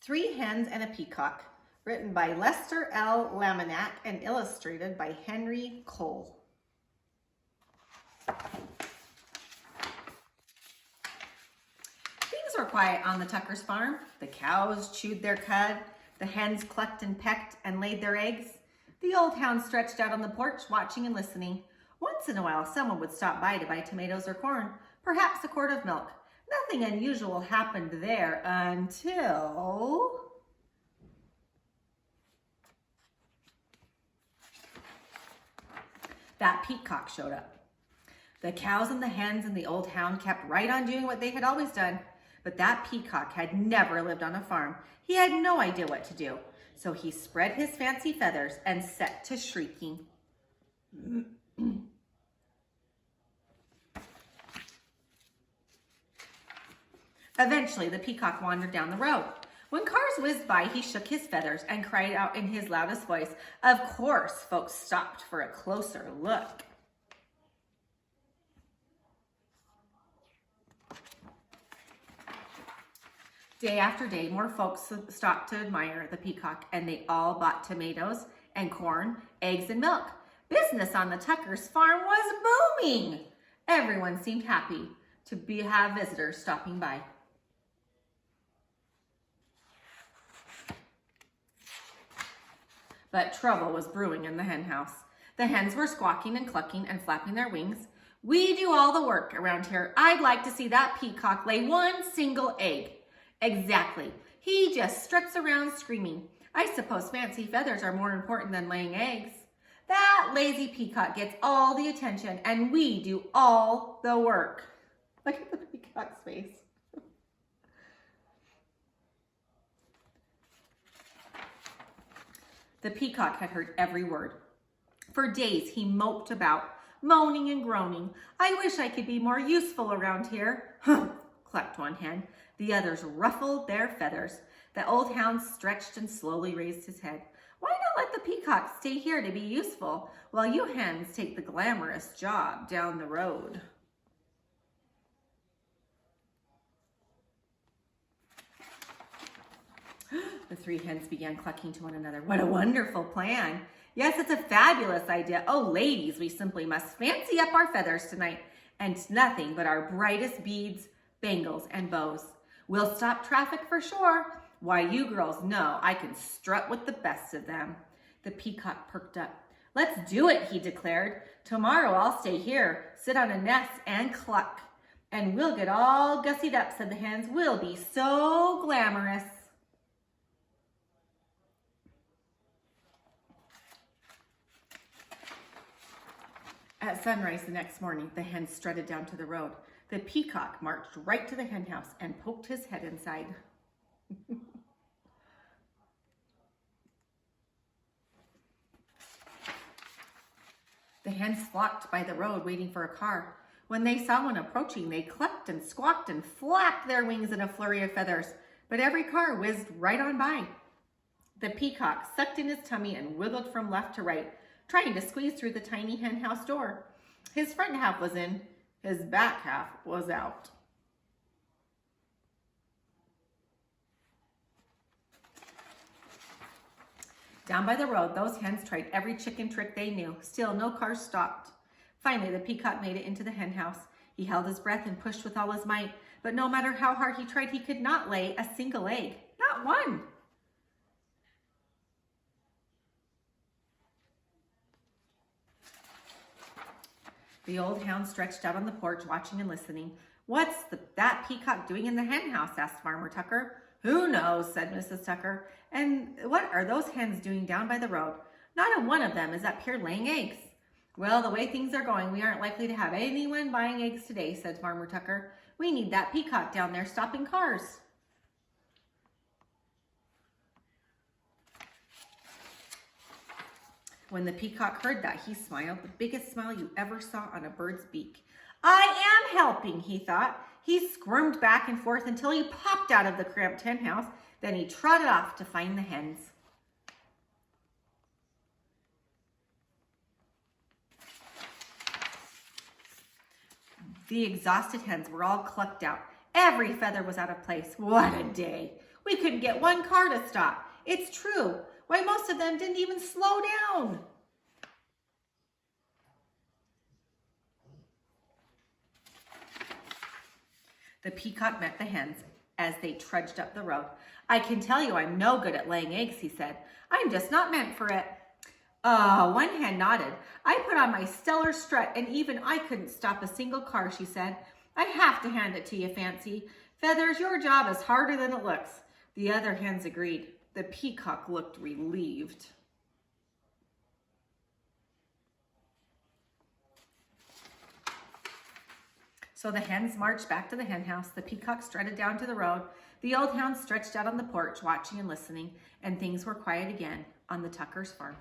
Three Hens and a Peacock, written by Lester L. Laminack and illustrated by Henry Cole. Things were quiet on the Tuckers' farm. The cows chewed their cud, the hens clucked and pecked and laid their eggs. The old hound stretched out on the porch, watching and listening. Once in a while, someone would stop by to buy tomatoes or corn, perhaps a quart of milk. Nothing unusual happened there until... that Peacock showed up. The cows and the hens and the old hound kept right on doing what they had always done. But that Peacock had never lived on a farm. He had no idea what to do. So he spread his fancy feathers and set to shrieking. Eventually, the Peacock wandered down the road. When cars whizzed by, he shook his feathers and cried out in his loudest voice. Of course, folks stopped for a closer look. Day after day, more folks stopped to admire the Peacock, and they all bought tomatoes and corn, eggs and milk. Business on the Tuckers' farm was booming. Everyone seemed happy to have visitors stopping by. But trouble was brewing in the hen house. The hens were squawking and clucking and flapping their wings. We do all the work around here. I'd like to see that Peacock lay one single egg. Exactly. He just struts around screaming. I suppose fancy feathers are more important than laying eggs. That lazy Peacock gets all the attention and we do all the work. Look at the Peacock's face. The Peacock had heard every word. For days he moped about, moaning and groaning. I wish I could be more useful around here. Huh, clucked one hen. The others ruffled their feathers. The old hound stretched and slowly raised his head. Why not let the Peacock stay here to be useful while you hens take the glamorous job down the road? The three hens began clucking to one another. What a wonderful plan. Yes, it's a fabulous idea. Oh, ladies, we simply must fancy up our feathers tonight, and nothing but our brightest beads, bangles, and bows. We'll stop traffic for sure. Why, you girls know I can strut with the best of them. The Peacock perked up. Let's do it, he declared. Tomorrow I'll stay here, sit on a nest, and cluck. And we'll get all gussied up, said the hens. We'll be so glamorous. At sunrise the next morning, the hens strutted down to the road. The Peacock marched right to the hen house and poked his head inside. The hens flocked by the road waiting for a car. When they saw one approaching, they clucked and squawked and flapped their wings in a flurry of feathers. But every car whizzed right on by. The Peacock sucked in his tummy and wiggled from left to right, trying to squeeze through the tiny hen house door. His front half was in, his back half was out. Down by the road, those hens tried every chicken trick they knew. Still, no cars stopped. Finally, the Peacock made it into the hen house. He held his breath and pushed with all his might, but no matter how hard he tried, he could not lay a single egg. Not one. The old hound stretched out on the porch, watching and listening. What's that Peacock doing in the hen house? Asked Farmer Tucker. Who knows, said Mrs. Tucker. And what are those hens doing down by the road? Not a one of them is up here laying eggs. Well, the way things are going, we aren't likely to have anyone buying eggs today, said Farmer Tucker. We need that Peacock down there stopping cars. When the Peacock heard that, he smiled, the biggest smile you ever saw on a bird's beak. I am helping, he thought. He squirmed back and forth until he popped out of the cramped hen house. Then he trotted off to find the hens. The exhausted hens were all clucked out. Every feather was out of place. What a day. We couldn't get one car to stop. It's true. Why, most of them didn't even slow down. The peacock met the hens as they trudged up the road. I can tell you I'm no good at laying eggs, he said. I'm just not meant for it. One hen nodded. I put on my stellar strut and even I couldn't stop a single car, she said. I have to hand it to you, Fancy. Feathers, your job is harder than it looks. The other hens agreed. The peacock looked relieved. So the hens marched back to the hen house. The peacock strutted down to the road. The old hound stretched out on the porch, watching and listening, and things were quiet again on the Tuckers' farm.